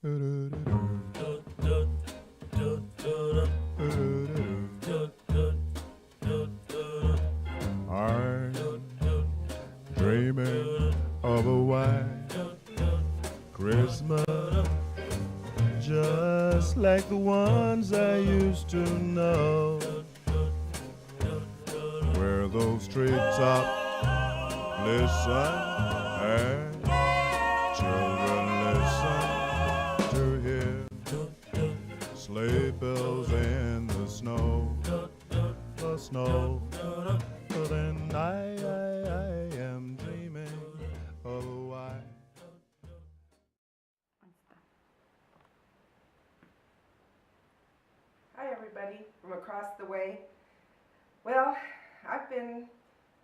I'm dreaming of a white Christmas, just like the ones I used to know, where those treetops listen and children listen to hear sleigh bells in the snow, the snow. Then I am dreaming of a white. Hi everybody from across the way. Well, I've been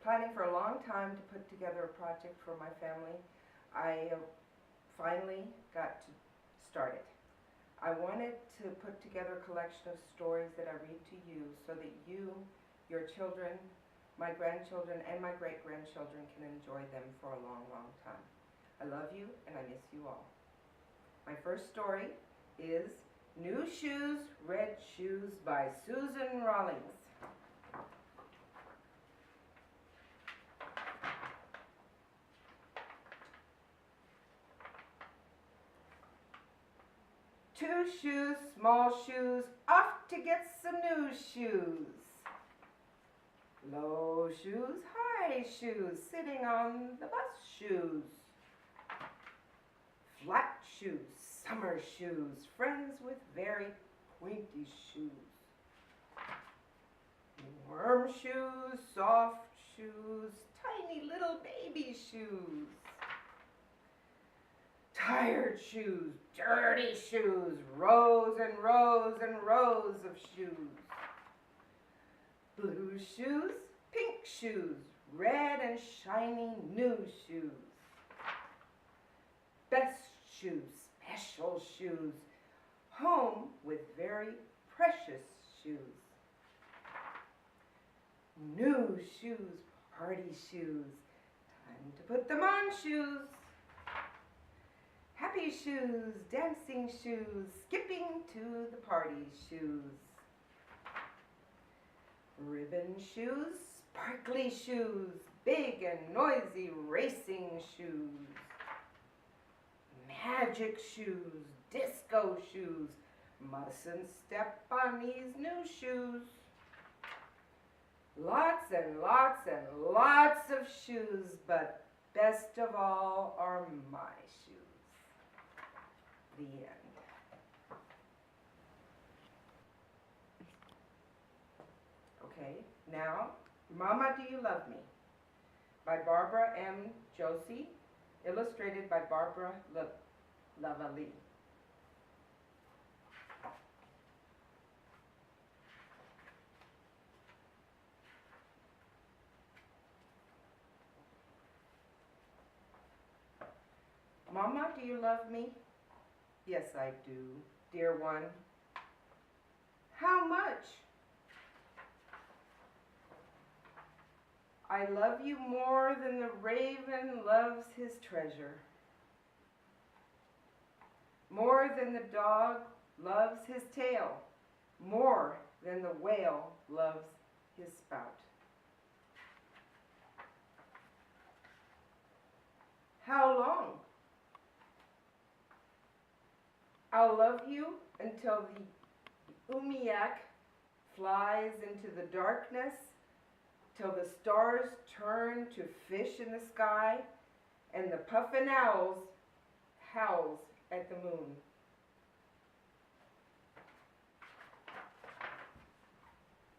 planning for a long time to put together a project for my family. I finally got to start it. I wanted to put together a collection of stories that I read to you so that you, your children, my grandchildren, and my great-grandchildren can enjoy them for a long, long time. I love you and I miss you all. My first story is New Shoes, Red Shoes by Susan Rawlings. Two shoes, small shoes, off to get some new shoes. Low shoes, high shoes, sitting on the bus shoes. Flat shoes, summer shoes, friends with very pointy shoes. Warm shoes, soft shoes, tiny little baby shoes. Tired shoes, dirty shoes, rows and rows and rows of shoes. Blue shoes, pink shoes, red and shiny new shoes. Best shoes, special shoes, home with very precious shoes. New shoes, party shoes, time to put them on shoes. Happy shoes, dancing shoes, skipping to the party shoes. Ribbon shoes, sparkly shoes, big and noisy racing shoes. Magic shoes, disco shoes, mustn't step on these new shoes. Lots and lots and lots of shoes, but best of all are my shoes. The end. Okay, now, Mama, Do You Love Me? By Barbara M. Josie, illustrated by Barbara Lavallee. Mama, do you love me? Yes, I do, dear one. How much? I love you more than the raven loves his treasure, more than the dog loves his tail, more than the whale loves his spout. How long? I'll love you until the umiak flies into the darkness, till the stars turn to fish in the sky, and the puffin owls howls at the moon.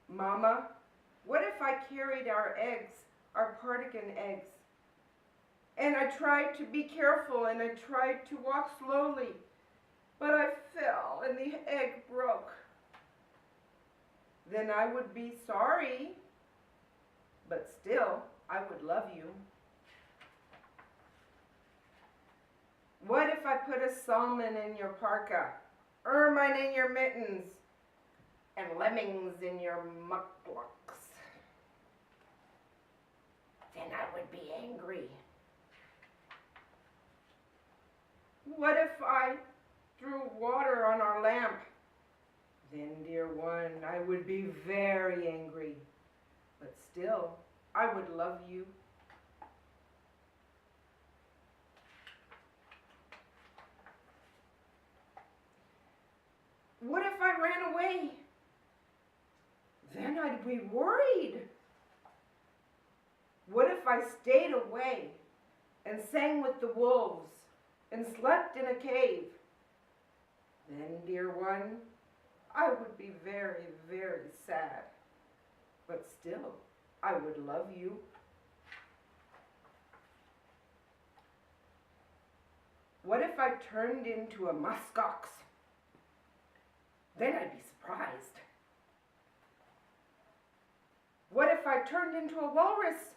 Mama, what if I carried our eggs, our Partigan eggs, and I tried to be careful and I tried to walk slowly, but I fell and the egg broke? Then I would be sorry, but still I would love you. What if I put a salmon in your parka, ermine in your mittens, and lemmings in your mucklucks? Then I would be angry. What if I threw very angry, but still, I would love you. What if I ran away? Then I'd be worried. What if I stayed away and sang with the wolves and slept in a cave? Then, dear one, I would be very, very sad. But still, I would love you. What if I turned into a muskox? Then I'd be surprised. What if I turned into a walrus?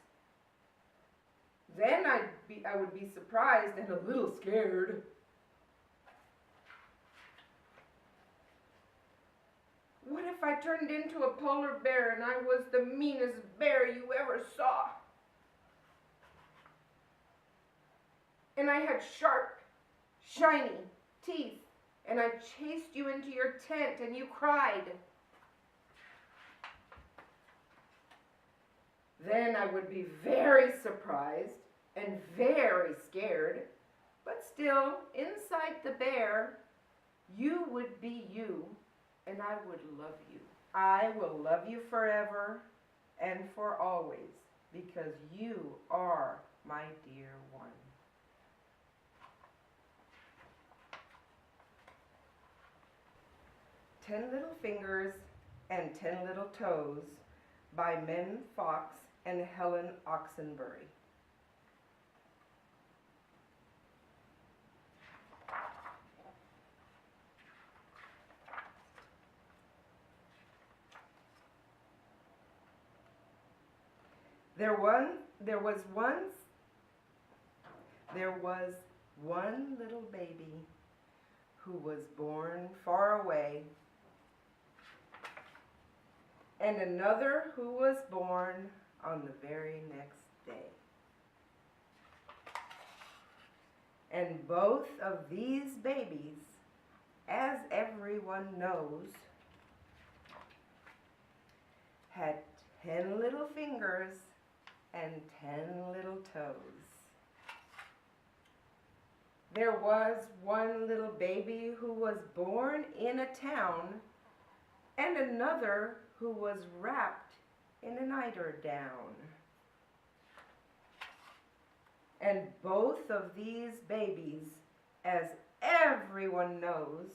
Then I would be surprised and a little scared. What if I turned into a polar bear and I was the meanest bear you ever saw? And I had sharp, shiny teeth, and I chased you into your tent and you cried. Then I would be very surprised and very scared, but still, inside the bear, you would be you, and I would love you. I will love you forever and for always, because you are my dear one. "10 Little Fingers and 10 Little Toes" by Mem Fox and Helen Oxenbury. There was one little baby who was born far away, and another who was born on the very next day. And both of these babies, as everyone knows, had 10 little fingers and 10 little toes. There was one little baby who was born in a town, and another who was wrapped in an eiderdown. And both of these babies, as everyone knows,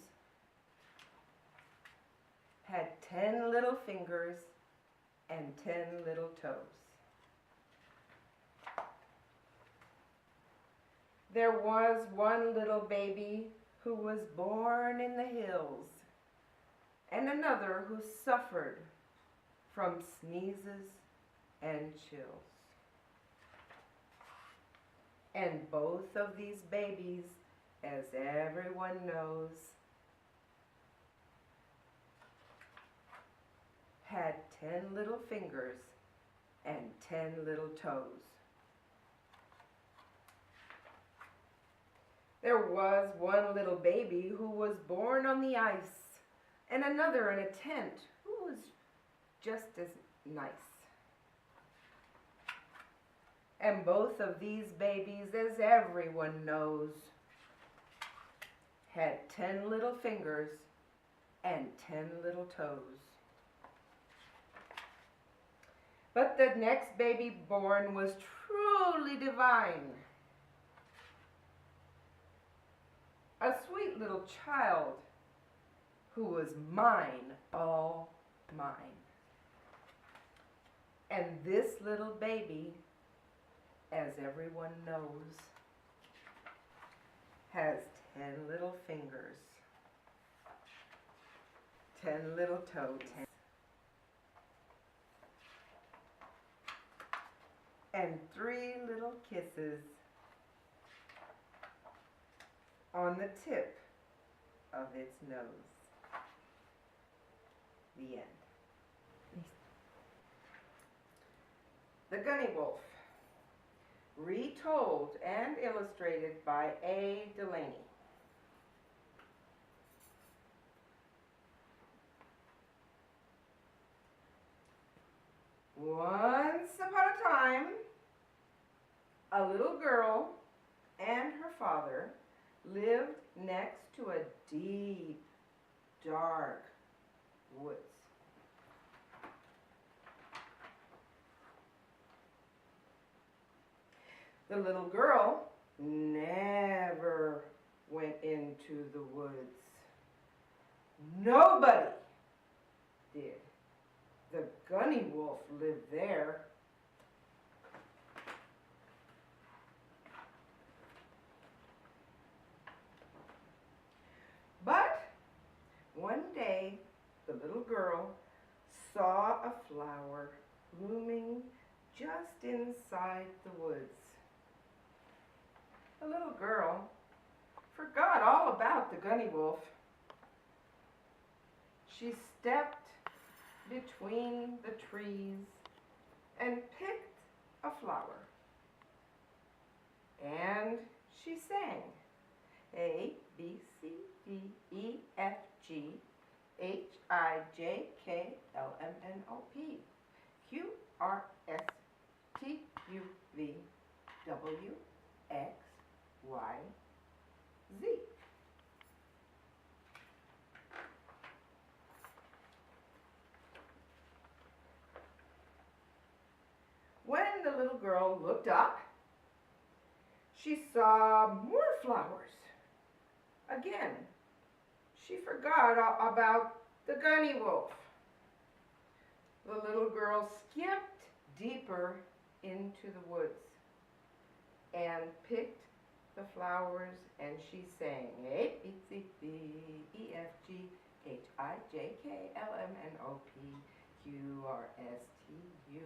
had 10 little fingers and 10 little toes. There was one little baby who was born in the hills, and another who suffered from sneezes and chills. And both of these babies, as everyone knows, had 10 little fingers and 10 little toes. There was one little baby who was born on the ice, and another in a tent who was just as nice. And both of these babies, as everyone knows, had 10 little fingers and 10 little toes. But the next baby born was truly divine. A sweet little child who was mine, all mine. And this little baby, as everyone knows, has 10 little fingers, 10 little toes, and 3 little kisses on the tip of its nose. The end. The Gunny Wolf, retold and illustrated by A. Delaney. Once upon a time, a little girl and her father lived next to a deep, dark woods. The little girl never went into the woods. Nobody did. The gunny wolf lived there. But one day, the little girl saw a flower blooming just inside the woods. The little girl forgot all about the gunny wolf. She stepped between the trees and picked a flower. And she sang A, B, C, D, E, F, G, H, I, J, K, L, M, N, O, P, Q, R, S, T, U, V, W, X, Y, Z. When the little girl looked up, she saw more flowers. Again, she forgot about the gunny wolf. The little girl skipped deeper into the woods and picked the flowers, and she sang A, B, C, D, E, F, G, H, I, J, K, L, M, N, O, P, Q, R, S, T, U,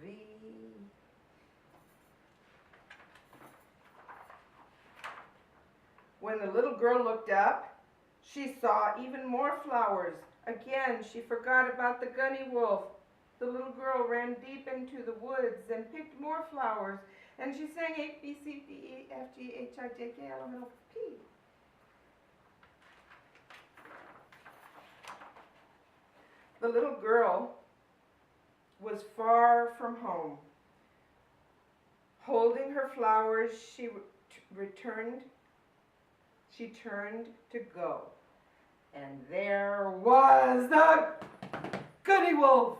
V. When the little girl looked up, she saw even more flowers. Again, she forgot about the gunny wolf. The little girl ran deep into the woods and picked more flowers, and she sang A, B, C, D, E, F, G, H, I, J, K, L, M, N, O, P. The little girl was far from home. Holding her flowers, she turned to go. And there was the gunny wolf.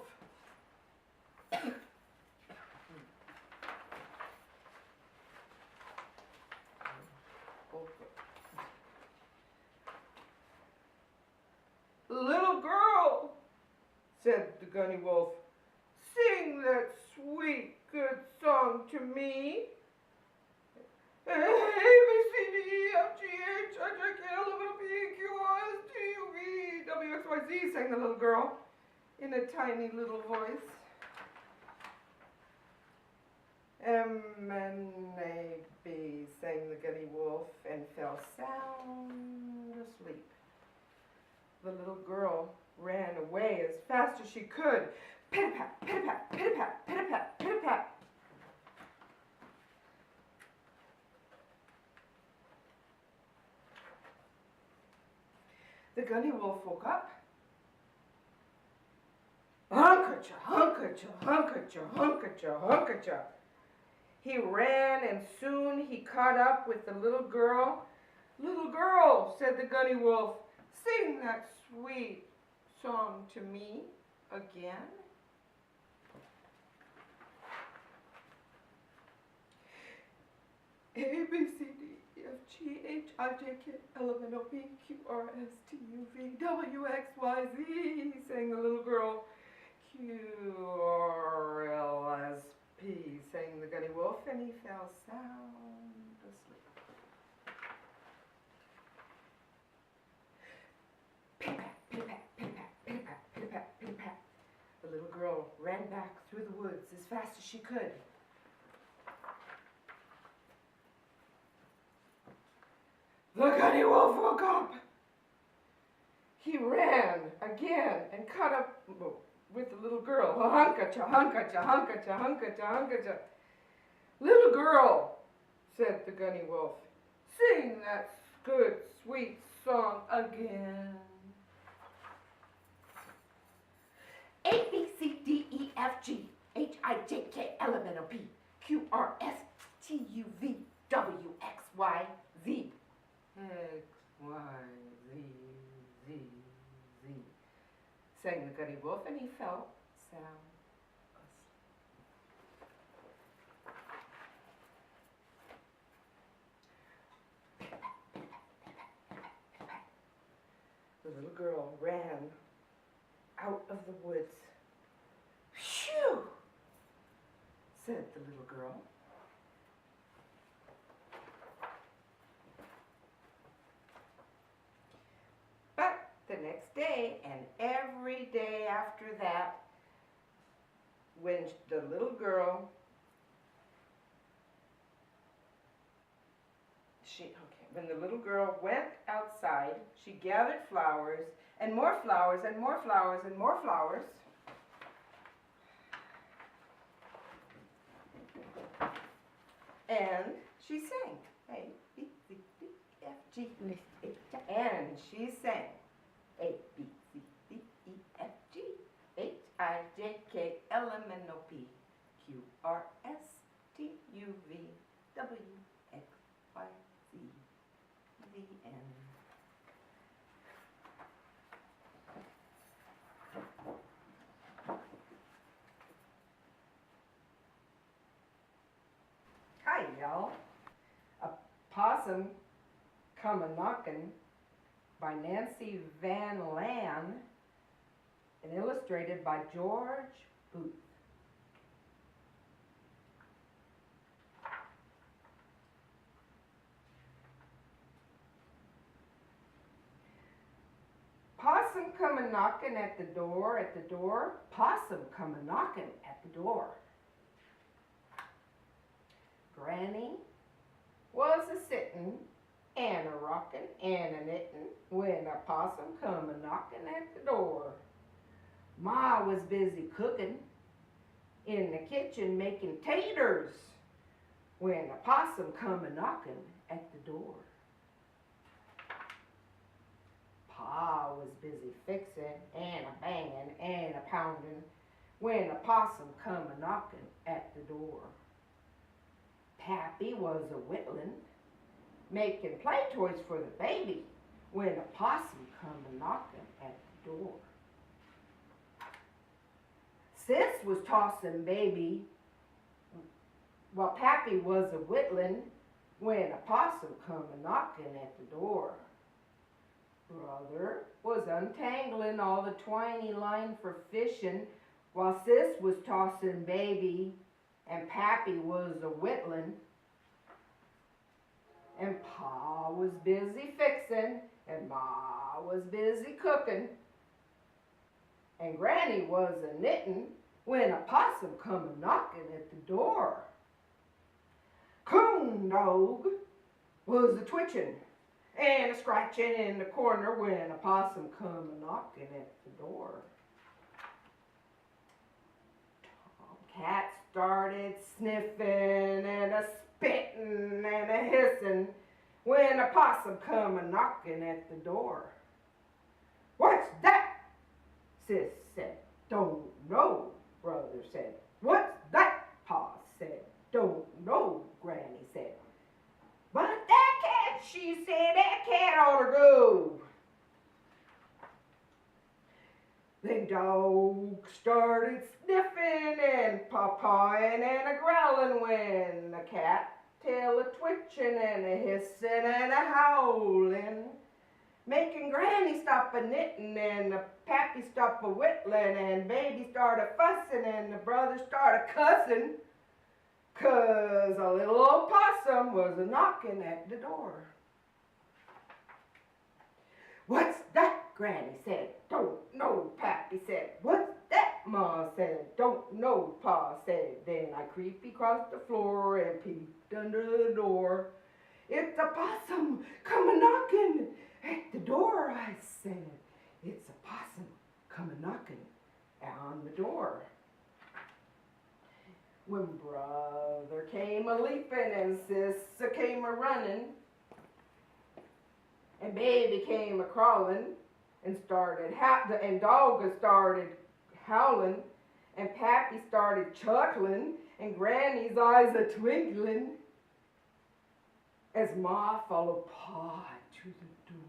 Little girl, said the gunny wolf, sing that sweet, good song to me. A, B, C, D, E, F, G, H, I, J, K, L, M, N, O, P, Q, R, S, T, U, V, W, X, Y, Z, sang the little girl in a tiny little voice. M, N, A, B, sang the gunny wolf and fell sound asleep. The little girl ran away as fast as she could. Pit-a-pat, pit-a-pat, pit-a-pat, pit-a-pat, pit-a-pat. The gunny wolf woke up. Hunkacha, hunkacha, hunkacha, hunkacha, hunkacha. He ran and soon he caught up with the little girl. Little girl, said the gunny wolf, sing that sweet song to me again. A, B, C, D, E, F, G, H, I, J, K, L, M, N, O, P, Q, R, S, T, U, V, W, X, Y, Z, sang the little girl. Q, R, L, S, P, sang the gunny wolf, and he fell sound asleep. Pit-a-pat, pit-a-pat, pit-a-pat, pit-a-pat, pit-a-pat, pit-a-pat. The little girl ran back through the woods as fast as she could. The gunny wolf woke up. He ran again and caught up with the little girl. Hunkacha, hunkacha, hunkacha, hunkacha, hunkacha. Little girl, said the gunny wolf, sing that good, sweet song again. A, B, C, D, E, F, G, H, L-M-N-O-P-Q-R-S-T-U-V-W-X-Y-Z. X, Y, Z, Z, Z, sang the Gutty Wolf, and he fell sound asleep. The little girl ran out of the woods. Phew, said the little girl. But the next day and every day after that, when the little girl, when the little girl went outside, she gathered flowers and more flowers and more flowers and more flowers. And she sang. A, B, C, D, F, G, and she sang. A, B, C, D, E, F, G, H, I, J, K, L, M, N, O, P, Q, R, S, T, U, V, W, X, Y, Z, the end. Hi, y'all. A Possum Come A-Knockin' by Nancy Van Lan and illustrated by George Booth. Possum come a-knockin' at the door, Possum come a-knockin' at the door. Granny was a-sittin' and a-rockin' and a-knittin' when a possum come a-knockin' at the door. Ma was busy cookin' in the kitchen making taters when a possum come a-knockin' at the door. Pa was busy fixin' and a-bangin' and a-poundin' when a possum come a-knockin' at the door. Pappy was a-whittlin', making play toys for the baby when a possum come a-knockin' at the door. Sis was tossin' baby while Pappy was a-whittlin' when a possum come a-knockin' at the door. Brother was untangling all the twiny line for fishin' while Sis was tossin' baby and Pappy was a-whittlin'. And Pa was busy fixin' and Ma was busy cookin'. And Granny was a-knittin' when a possum come a-knockin' at the door. Coon Dog was a-twitchin' and a-scratchin' in the corner when a possum come a-knockin' at the door. Tomcat started sniffin' and a-spittin' and a-hissin' when a possum come a-knockin' at the door. What's that? Sis said. Don't know, Brother said. What's that? Pa said. Don't know, Granny said. But that cat, she said, that cat ought to go. The dog started sniffing and paw-pawing and a-growling when the cat tail a-twitching and a-hissing and a-howling, making Granny stop a-knitting and the Pappy stop a-whittling and Baby start a-fussing and the brother start a-cussing 'cause a little old possum was a-knocking at the door. What's that? Granny said. Don't know, Pappy said. What's that? Ma said. Don't know, Pa said. Then I creepy across the floor and peeped under the door. It's a possum come a-knocking at the door, I said. It's a possum come a-knocking on the door. When Brother came a-leaping and Sis came a-running and Baby came a-crawling and Dog started howling and Pappy started chuckling, and Granny's eyes a-twinkling, as Ma followed Pa to the door.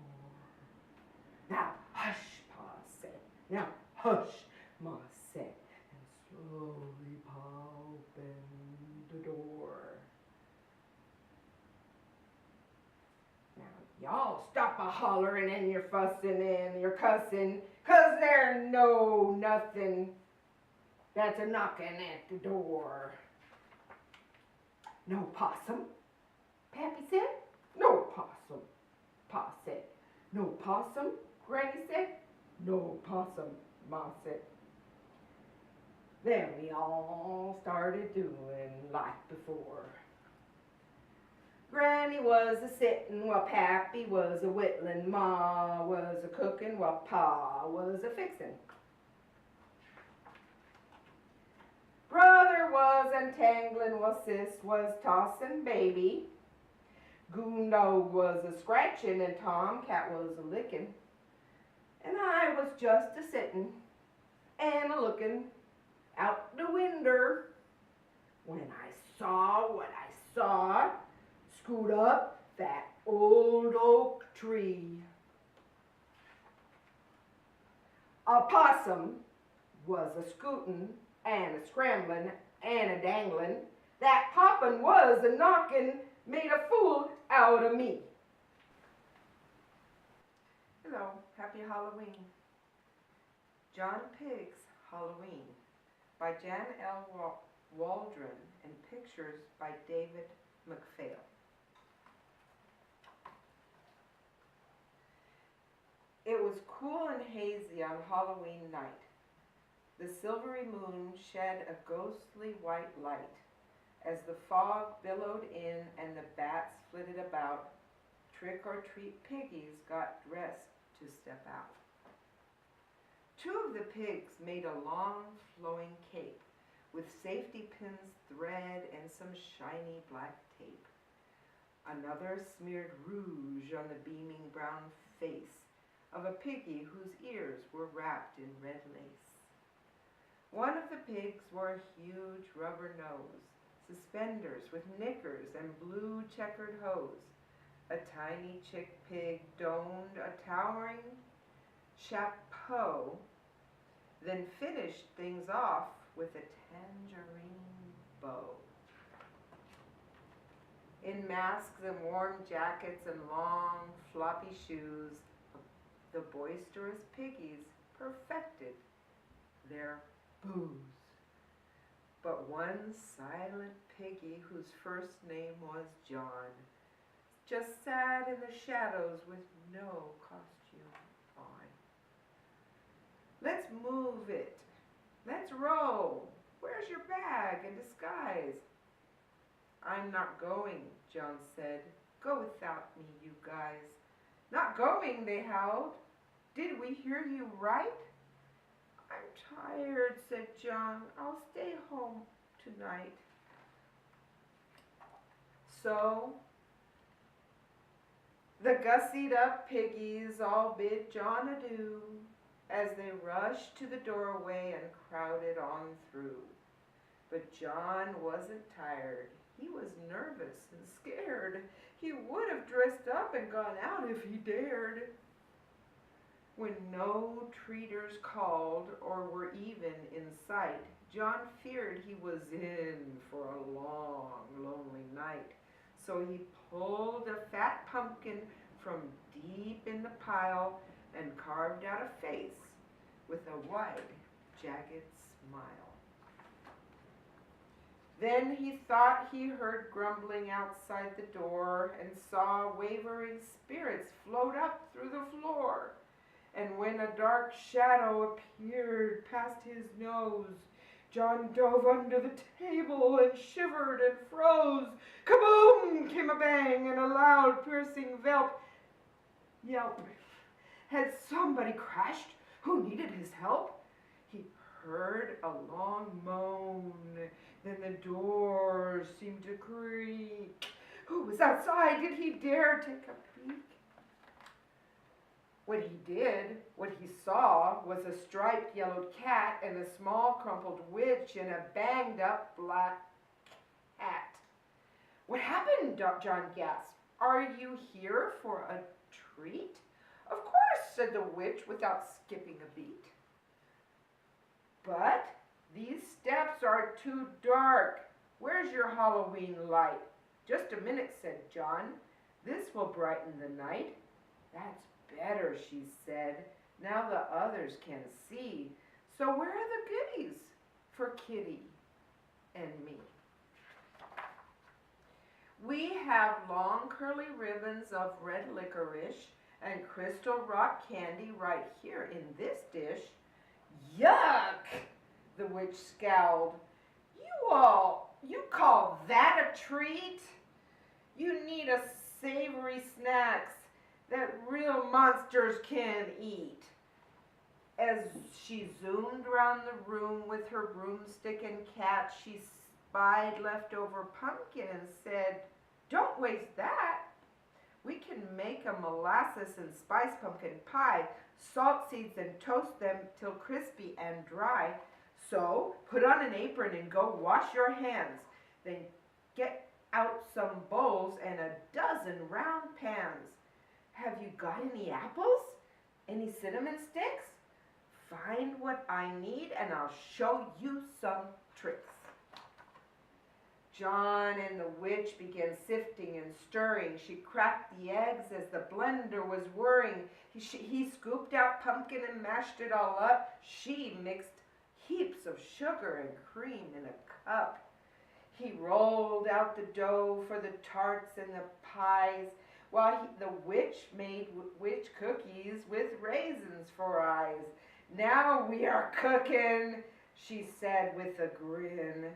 "Now, hush," Pa said. "Now, hush," Ma said, and slowly Pa opened the door. "Now, y'all stop a-hollering and your fussing and your cussing, 'cause there no nothing that's a-knocking at the door." "No possum?" Pappy said. "No possum," Pa said. "No possum?" Granny said. "No possum," Ma said. Then we all started doing like before. Granny was a-sittin' while Pappy was a-whittlin', Ma was a-cookin' while Pa was a-fixin'. Brother was untangling while Sis was tossin' baby. Goondog was a-scratchin' and Tomcat was a-lickin'. And I was just a-sittin' and a-lookin' out the winder when I saw what I saw scoot up that old oak tree. A possum was a-scootin' and a-scramblin' and a-danglin'. That poppin' was a-knockin' made a fool out of me. Hello, happy Halloween. John Pig's Halloween by Jan L. Waldron and pictures by David McPhail. It was cool and hazy on Halloween night. The silvery moon shed a ghostly white light. As the fog billowed in and the bats flitted about, trick-or-treat piggies got dressed to step out. Two of the pigs made a long flowing cape with safety pins, thread, and some shiny black tape. Another smeared rouge on the beaming brown face of a piggy whose ears were wrapped in red lace. One of the pigs wore a huge rubber nose, suspenders with knickers and blue checkered hose. A tiny chick pig donned a towering chapeau, then finished things off with a tangerine bow. In masks and warm jackets and long floppy shoes, the boisterous piggies perfected their booze. But one silent piggy, whose first name was John, just sat in the shadows with no costume on. "Let's move it. Let's roll. Where's your bag and disguise?" "I'm not going," John said. "Go without me, you guys." "Not going," they howled. "Did we hear you right?" "I'm tired," said John. "I'll stay home tonight." So the gussied up piggies all bid John adieu as they rushed to the doorway and crowded on through. But John wasn't tired. He was nervous and scared. He would have dressed up and gone out if he dared. When no treaters called or were even in sight, John feared he was in for a long, lonely night. So he pulled a fat pumpkin from deep in the pile and carved out a face with a wide, jagged smile. Then he thought he heard grumbling outside the door and saw wavering spirits float up through the floor. And when a dark shadow appeared past his nose, John dove under the table and shivered and froze. Kaboom! Came a bang and a loud piercing yelp. Had somebody crashed who needed his help? He heard a long moan. Then the door seemed to creak. Who was outside? Did he dare take a peek? What he saw was a striped yellowed cat and a small crumpled witch in a banged up black hat. "What happened?" John gasped. "Are you here for a treat?" "Of course," said the witch without skipping a beat. "But these steps are too dark. Where's your Halloween light?" "Just a minute," said John. "This will brighten the night." "That's better," she said. "Now the others can see. So where are the goodies for Kitty and me?" We have long curly ribbons of red licorice and crystal rock candy right here in this dish. "Yuck!" the witch scowled. You call that a treat? You need a savory snacks that real monsters can eat." As she zoomed around the room with her broomstick and cat, she spied leftover pumpkin and said, "Don't waste that. We can make a molasses and spice pumpkin pie, salt seeds and toast them till crispy and dry. So put on an apron and go wash your hands. Then get out some bowls and a dozen round pans. Have you got any apples? Any cinnamon sticks? Find what I need and I'll show you some tricks." John and the witch began sifting and stirring. She cracked the eggs as the blender was whirring. He scooped out pumpkin and mashed it all up. She mixed heaps of sugar and cream in a cup. He rolled out the dough for the tarts and the pies, while the witch made witch cookies with raisins for eyes. "Now we are cooking," she said with a grin.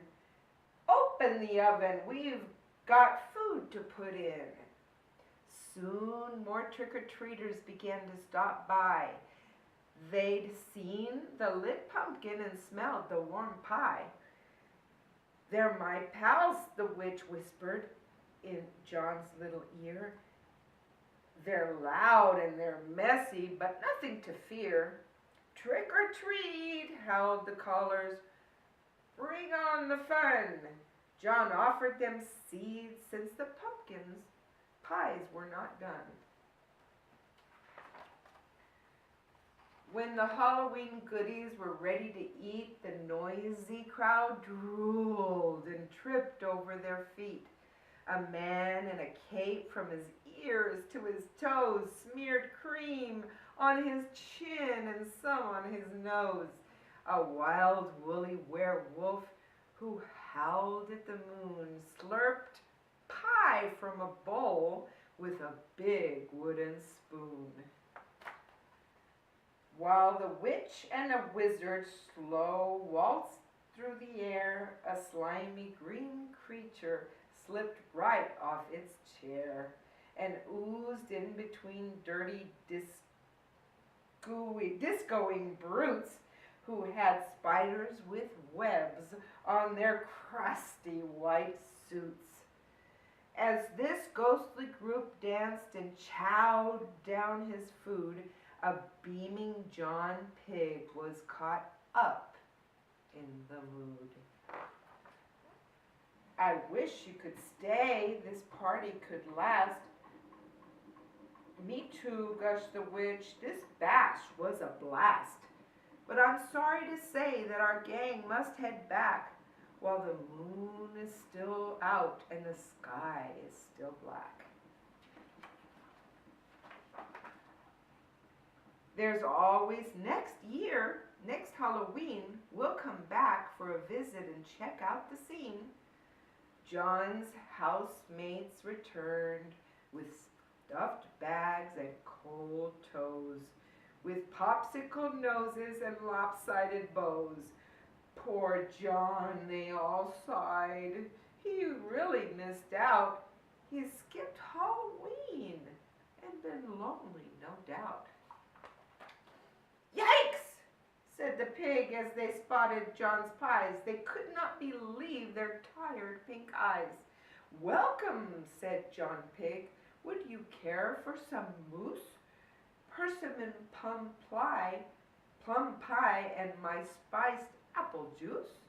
"Open the oven, we've got food to put in." Soon more trick-or-treaters began to stop by. They'd seen the lit pumpkin and smelled the warm pie. "They're my pals," the witch whispered in John's little ear. "They're loud and they're messy, but nothing to fear." "Trick or treat," howled the callers. "Bring on the fun." John offered them seeds since the pumpkins' pies were not done. When the Halloween goodies were ready to eat, the noisy crowd drooled and tripped over their feet. A man in a cape from his ears to his toes smeared cream on his chin and some on his nose. A wild woolly werewolf who howled at the moon slurped pie from a bowl with a big wooden spoon. While the witch and a wizard slow waltzed through the air, a slimy green creature slipped right off its chair and oozed in between dirty discoing brutes who had spiders with webs on their crusty white suits. As this ghostly group danced and chowed down his food, a beaming John Pig was caught up in the mood. "I wish you could stay, this party could last." "Me too," gushed the witch. "This bash was a blast. But I'm sorry to say that our gang must head back while the moon is still out and the sky is still black." There's always next year. Next Halloween, we'll come back for a visit and check out the scene. John's housemates returned with stuffed bags and cold toes, with popsicle noses and lopsided bows. Poor John, they all sighed. He really missed out. He skipped Halloween and been lonely, no doubt. "Yikes!" said the pig as they spotted John's pies. They could not believe their tired pink eyes. "Welcome," said John Pig. "Would you care for some mousse? persimmon plum pie, and my spiced apple juice.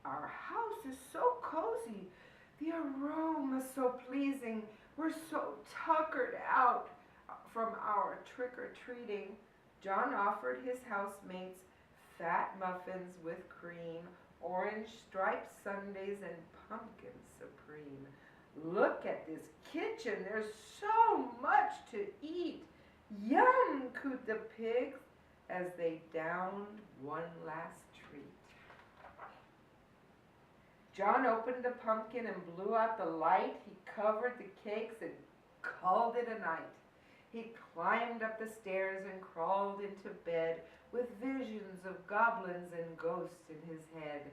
Our house is so cozy, the aroma so pleasing. We're so tuckered out from our trick-or-treating. John offered his housemates fat muffins with cream, orange striped sundaes, and pumpkin supreme. Look at this kitchen, there's so much to eat. Yum, cooed the pigs as they downed one last treat. John opened the pumpkin and blew out the light. He covered the cakes and called it a night. He climbed up the stairs and crawled into bed with visions of goblins and ghosts in his head.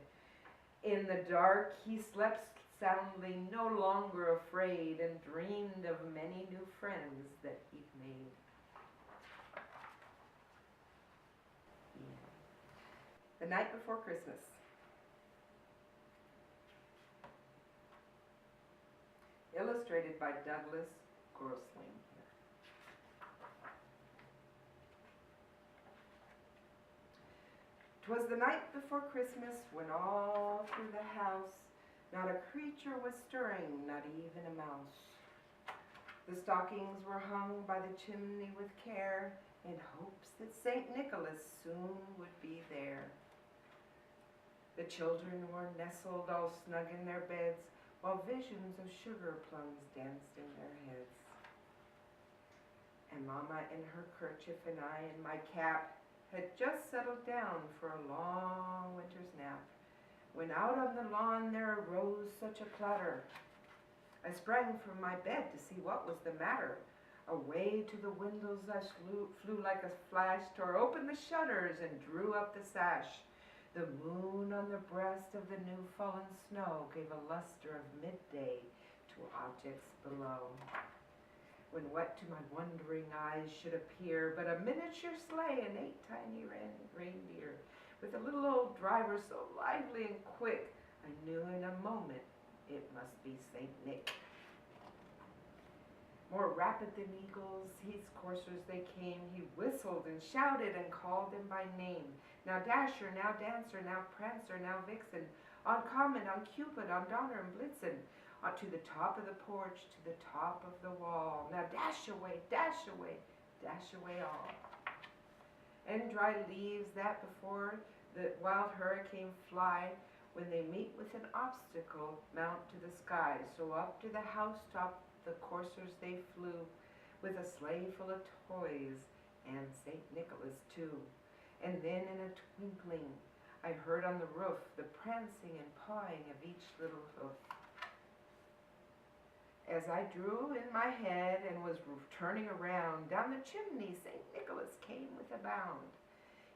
In the dark, he slept soundly, no longer afraid, and dreamed of many new friends that he'd made. The Night Before Christmas. Illustrated by Douglas Grossling. 'Twas the night before Christmas, when all through the house not a creature was stirring, not even a mouse. The stockings were hung by the chimney with care, in hopes that St. Nicholas soon would be there. The children were nestled all snug in their beds, while visions of sugar plums danced in their heads. And Mama in her kerchief and I in my cap had just settled down for a long winter's nap, when out on the lawn there arose such a clatter. I sprang from my bed to see what was the matter. Away to the windows I flew like a flash, tore open the shutters and drew up the sash. The moon on the breast of the new fallen snow gave a luster of midday to objects below. When what to my wondering eyes should appear but a miniature sleigh and 8 tiny reindeer, with a little old driver so lively and quick, I knew in a moment it must be St. Nick. More rapid than eagles, his coursers they came. He whistled and shouted and called them by name. Now Dasher, now Dancer, now Prancer, now Vixen, on Comet, on Cupid, on Donner and Blitzen, to the top of the porch, to the top of the wall. Now dash away, dash away, dash away all. And dry leaves that before the wild hurricane fly, when they meet with an obstacle, mount to the sky. So up to the housetop the coursers they flew, with a sleigh full of toys, and St. Nicholas too. And then in a twinkling I heard on the roof the prancing and pawing of each little hoof. As I drew in my head and was turning around, down the chimney St. Nicholas came with a bound.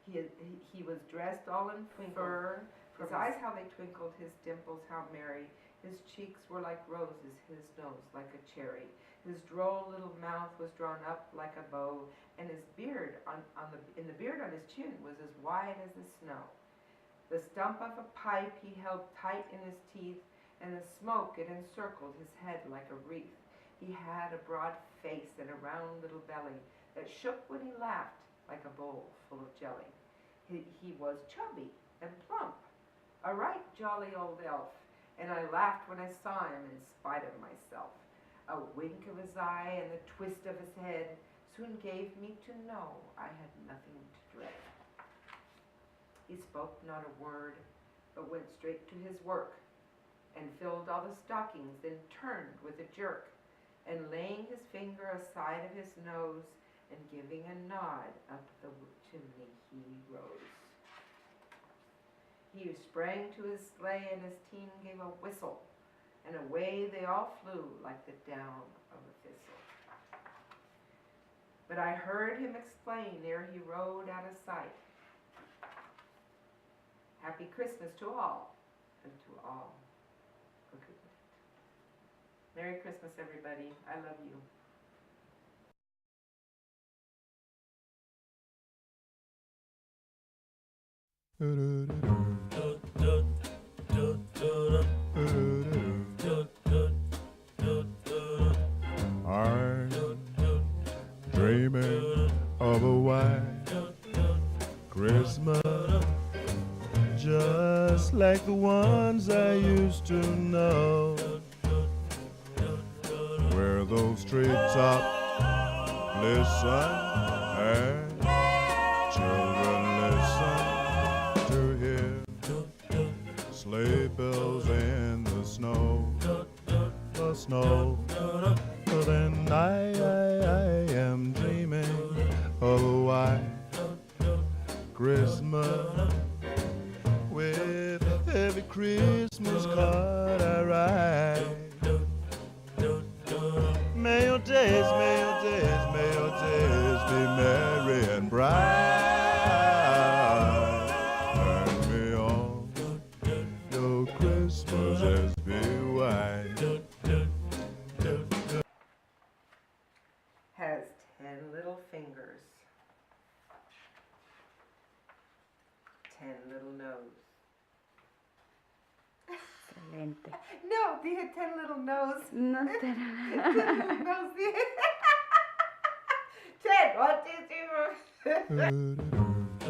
He was dressed all in fur, his eyes how they twinkled, his dimples how merry. His cheeks were like roses, his nose like a cherry. His droll little mouth was drawn up like a bow, and his beard in the beard on his chin was as wide as the snow. The stump of a pipe he held tight in his teeth, and the smoke it encircled his head like a wreath. He had a broad face and a round little belly that shook when he laughed like a bowl full of jelly. He was chubby and plump, a right jolly old elf, and I laughed when I saw him in spite of myself. A wink of his eye and the twist of his head soon gave me to know I had nothing to dread. He spoke not a word, but went straight to his work, and filled all the stockings, then turned with a jerk, and laying his finger aside of his nose, and giving a nod up the chimney he rose. He sprang to his sleigh, and his team gave a whistle, and away they all flew like the down of a thistle. But I heard him explain ere he rode out of sight. Happy Christmas to all, and to all a good night. Merry Christmas, everybody. I love you. I'm dreaming Christmas, just like the ones I used to know, where those treetops listen and children listen to hear sleigh bells in the snow, the snow. Then I am dreaming of a white Christmas, with every Christmas card I write. May your days, may your days, may your days be merry and bright. And may all your Christmases be white. Has 10 little fingers, 10 little nose. Excelente. No, dije 10 little nose. No te... 10 little nose. 10, 1, 2, 3, 4.